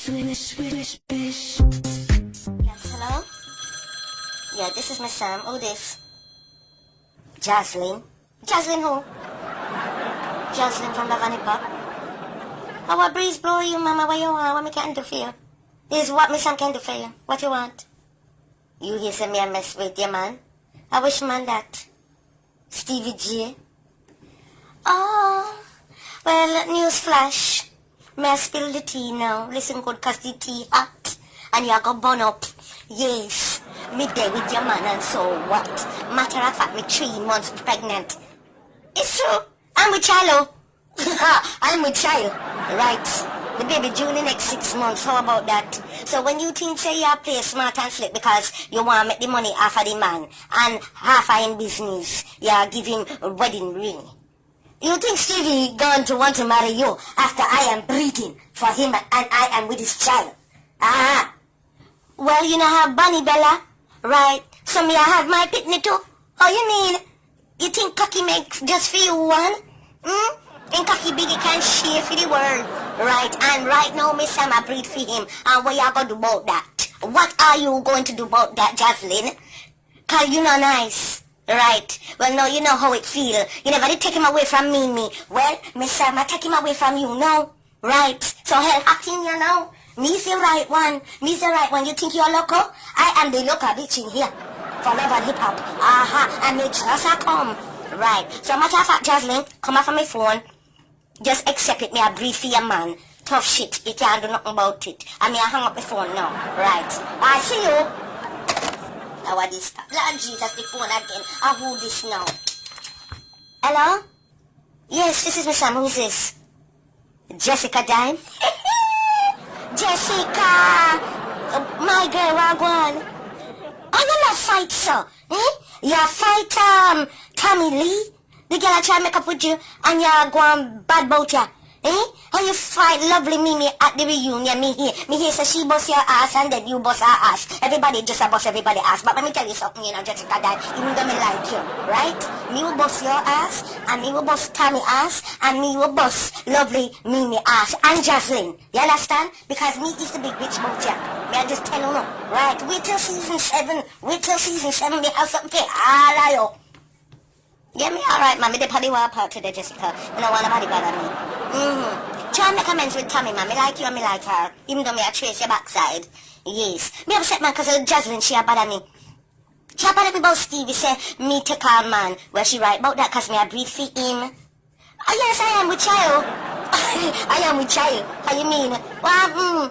Yes, hello? Yeah, this is Miss Sam. Who this? Jocelyn. Jocelyn who? Jocelyn from Love and Hip Hop. How a breeze blow you, mama? What you want? What me can do for you? This is what Miss Sam can do for you. What you want? You here say me a mess with your man? I wish man that. Stevie J. Oh, well, news flash. May I spill the tea now? Listen good, cause the tea hot. And you go burn up. Yes. Me there with your man and so what? Matter of fact, me 3 months pregnant. It's true. I'm with child. I'm with child. Right. The baby due in the next 6 months. How about that? So when you think say you play smart and slick because you want to make the money off of the man and half of him business, you give him a wedding ring. You think Stevie going to want to marry you after I am breathing for him and I am with his child? Ah. Well, you know have Bunny Bella, right? So me I have my pitney too. Oh, you mean? You think cocky makes just for you one? And cocky biggie can share for the world, right? And right now, Miss Sam, I breathe for him. And what you going to do about that? What are you going to do about that, Jocelyn? Cause you know nice. Right. Well, no, you know how it feel. You never did take him away from me. Well, Miss Sam, I take him away from you, no? Right. So hell acting, you know. Me's the right one. Me's the right one. You think you're loco? I am the local bitch in here. For Love and Hip Hop. Aha. And me just a come. Right. So matter of fact, Jocelyn, come off of my phone. Just accept it. Me I breathe for your man. Tough shit. You can't do nothing about it. And me I hang up the phone now. Right. I see you. Now what is that? Lord Jesus, the phone again. I who this now? Hello? Yes, this is Miss Sam. Who's this? Jessica Dime? Jessica! My girl, Wagwan. Oh, you not fight, sir? Eh? You fight, Tommy Lee? The girl I try to make up with you and you go on bad about ya. Eh? How you fight lovely Mimi at the reunion, me here say she bust your ass and then you bust her ass. Everybody just a bust everybody ass. But let me tell you something, you know, Jessica, that even though me like you, right? Me will bust your ass, and me will bust Tammy ass, and me will bust lovely Mimi ass, and Jocelyn. You understand? Because me is the big bitch about ya. Me I just tell you no. Right? Wait till season 7. Wait till season 7, me have something for all of you. Yeah, me alright, man. Me the party war part today, Jessica. Me no want nobody bother me. Try and make amends with Tommy, man. Me like you and me like her. Even though me a trace your backside. Yes. Me upset, man, because Jocelyn, she a bother me. She a bother me about Stevie, say, me take her, man. Well, she right about that, because me a breathe for him. Oh, yes, I am with child. I am with child. How you mean? Well,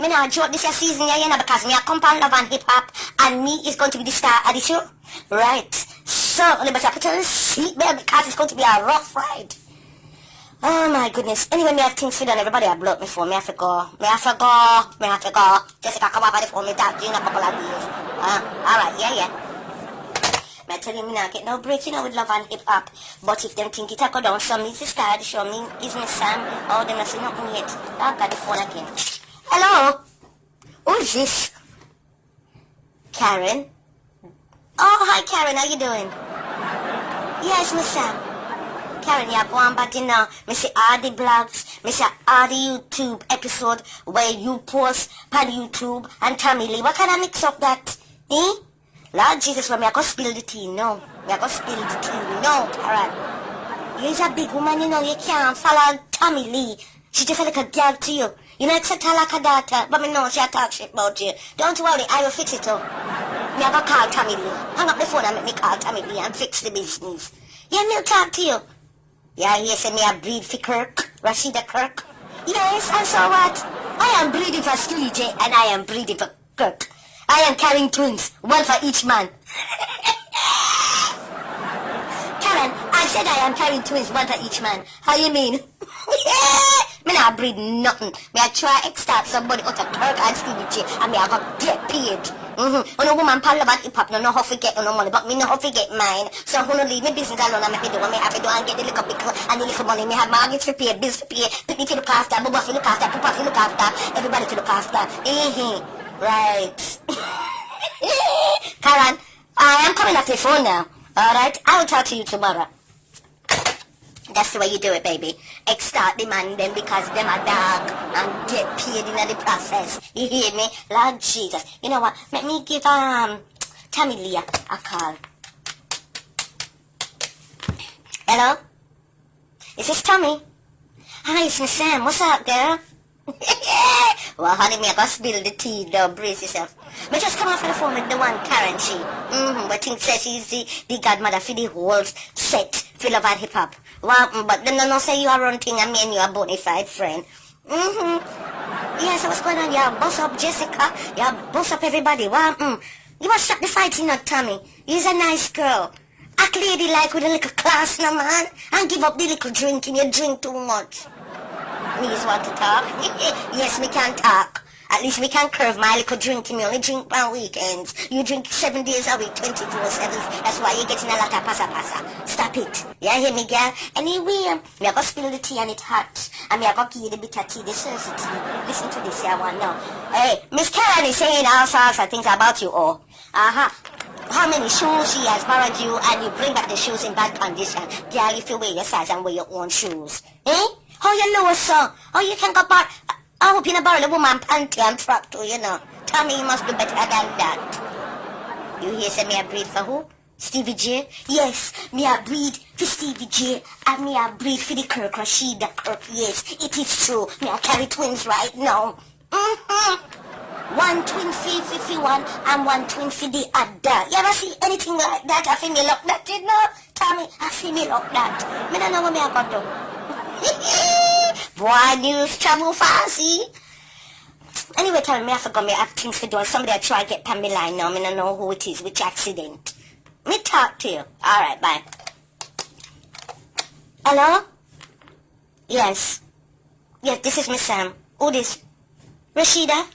me now joke this year season, yeah, you know, because me a compound Love and Hip Hop, and me is going to be the star of the show. Right. So, only better put on the seat, baby, because it's going to be a rough ride. Oh my goodness. Anyway, me have things to do. Everybody have blocked me for me. I have to go. Jessica, come up on the phone. Me talk to you in a couple of days. Alright, yeah. Me tell you, me not get no break, you know, with Love and Hip Hop. But if them think it a go down, so me to start the show. Me is Miss Sam. Oh, them not see nothing yet. I've got the phone again. Hello? Who is this? Karen? Oh, hi Karen. How you doing? Yes, Miss Sam. Karen, you go on back in now. Me see all the blogs, me see all the YouTube episode where you post on YouTube and Tommy Lee. What kind of mix up that? Eh? Lord Jesus, when me I go spill the tea, no. Me I go spill the tea, no, Karen. You're a big woman, you know, you can't follow Tommy Lee. She just like a girl to you. You know, accept her like a daughter, but me know she talk shit about you. Don't worry, I will fix it up. Me I go call Tommy Lee. Hang up the phone and make me call Tommy Lee and fix the business. Yeah, me'll talk to you. Yeah, he said me I breed for Kirk, Rashida Kirk. Yes, and so what? I am breeding for Steely J and I am breeding for Kirk. I am carrying twins, one for each man. Karen, I said I am carrying twins, one for each man. How you mean? Me not breed nothing. Me I try to start somebody out of Kirk and Steely J and me I got get paid. When a woman pal about hip hop, no know how to get no money, but me know how to get mine. So who no leave me business alone and make me do what me have to do and get the little pickle and the little money. Me have mortgage to pay, bills to pay, pick me to look after, bubba to look after, papa to look after, everybody to look after. Right. Karen, I am coming off the phone now. Alright, I will talk to you tomorrow. That's the way you do it, baby. Extort the man them because them are dog and get paid in the process. You hear me? Lord Jesus. You know what? Let me give Tammy Leah a call. Hello? Is this Tommy? Hi, it's Miss Sam. What's up, girl? Well, honey, me I gotta spill the tea, though. Brace yourself. But just come off the phone with the one Karen, she. But think says she's the godmother for the whole set full of hip-hop. Well, but them no say you are run thing and me and you are bona fide friend. Yes, what's going on? You boss up Jessica. You boss up everybody. Well, you must stop the fighting, not Tommy. You's a nice girl. Act lady like with a little class, no man. And give up the little drinking. You drink too much. Me just want to talk. Yes, me can talk. At least we can curve my little drinking. Me only drink on weekends. You drink 7 days a week, 24/7. That's why you're getting a lot of pasa. Stop it. You hear me, girl? Anyway, me I go spill the tea and it hot. And me I go give you the bitter tea, the saucy tea. Listen to this, I want now. Hey, Miss Karen is saying all sorts of things about you all. How many shoes she has borrowed you and you bring back the shoes in bad condition. Girl, if you wear your size and wear your own shoes. Eh? How you know, sir? Oh, you can go back. I hope you never borrow the woman panty and frock too, you know. Tell me you must do better than that. You hear say me I breed for who? Stevie J? Yes, me I breed for Stevie J and me I breed for the Kirk Rashida Kirk. Yes, it is true. Me I carry twins right now. One twin for one and one twin for the other. You ever see anything like that? I feel me look that, you know? Tommy, I feel me look that. Me don't know what me I got to do. Boy, news travel fast, see? Anyway, tell me I forgot me have things to do and somebody I try to get Pamela now. Me don't know who it is, which accident. Me talk to you. Alright, bye. Hello? Yes. Yes, this is Miss Sam. Who this? Rashida?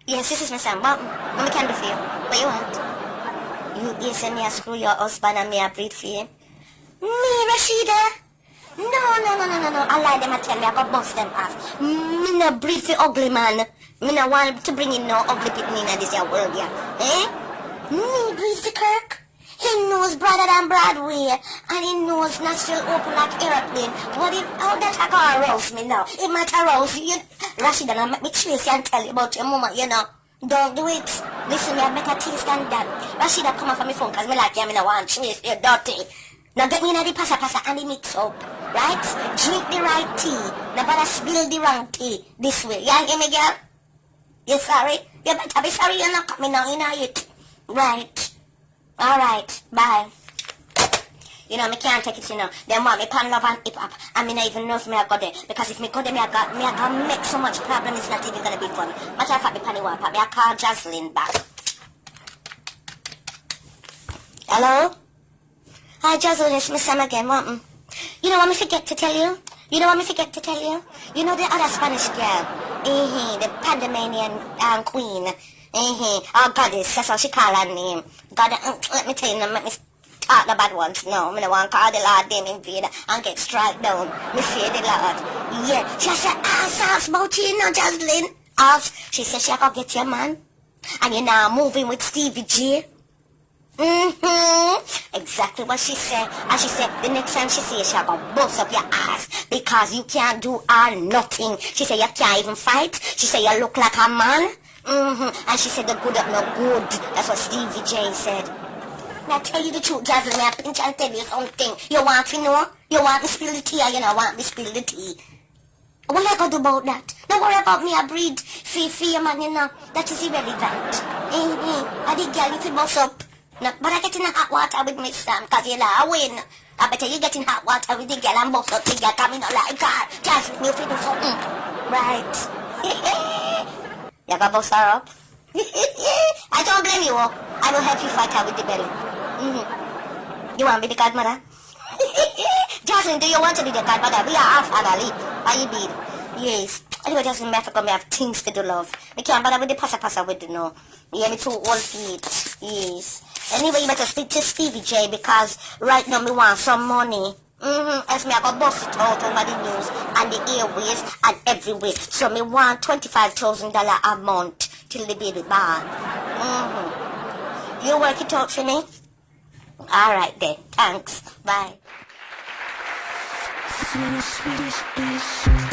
Yes, this is Miss Sam. What me can do for you? What you want? You send me a screw your husband and me a breed for him? Me, Rashida? No. I lie them and tell me I got bust them off. Me no breed for ugly man. Me no want to bring in no ugly people in this here world, yeah. Eh? Me breed for Kirk. He knows broader than Broadway. And he knows nostril open like airplane. What if, how that I go arouse me now? It might arouse you. Rashida, now make me trace you and tell you about your mama, you know. Don't do it. Listen, me have better things than that. Rashida, come off of my phone because me like you, me no want to trace you dirty. Now get me in the pasa and the mix up, right? Drink the right tea. Now better spill the wrong tea this way. You hear me, girl? You sorry? You better be sorry you're not coming now, you know it. Right. Alright, bye. You know, me can't take it, you know. They want me pan love and hip hop. And me not even know if me I go there. Because if me go there, me I got make so much problem, it's not even gonna be fun. Matter of fact, me pan the one, me I call Jocelyn back. Hello? Hi, Jocelyn, it's Miss Sam again. What? You know what me forget to tell you? You know the other Spanish girl? The Pandemanian queen. Oh, goddess, that's how she call her name. God, let me tell you, let me talk the bad ones. No, me don't want to call the Lord them invader and get struck down. Me fear the Lord. Yeah, she said, ask about you, no, Jocelyn. She said she go get your man. And you're now moving with Stevie J. Exactly what she said. And she said the next time she see you, she'll go bust up your ass because you can't do nothing. She said you can't even fight. She said you look like a man. And she said the good up no good. That's what Stevie J said. Now tell you the truth, Jasmine, may I pinch and tell you something. You want to know? You want me spill the tea or you don't want me spill the tea? What I got to do about that? Don't worry about me, I breed. Fear man, you know. That is irrelevant. I did girl, you feel bust up. No, but I get in the hot water with Miss Sam, cause you like, I win. I better you get in hot water with the girl and bust up the girl coming out like her. Jasmine, you feel do something. Right. You got bust her up? I don't blame you. I will help you fight her with the belly. You want to be the godmother? Jasmine, do you want to be the godmother? We are half family. Are you be? Yes. Anyway, Jasmine, I forgot me have things to do, love. We can't bother with the pasa with the no. Yeah, me too old for it. Yes. Anyway, you better speak to Stevie J because right now me want some money. As me I got bust it out over the news and the airways and everywhere. So me want $25,000 a month till the baby born. You work it out for me? Alright then. Thanks. Bye. Swedish, Swedish, Swedish.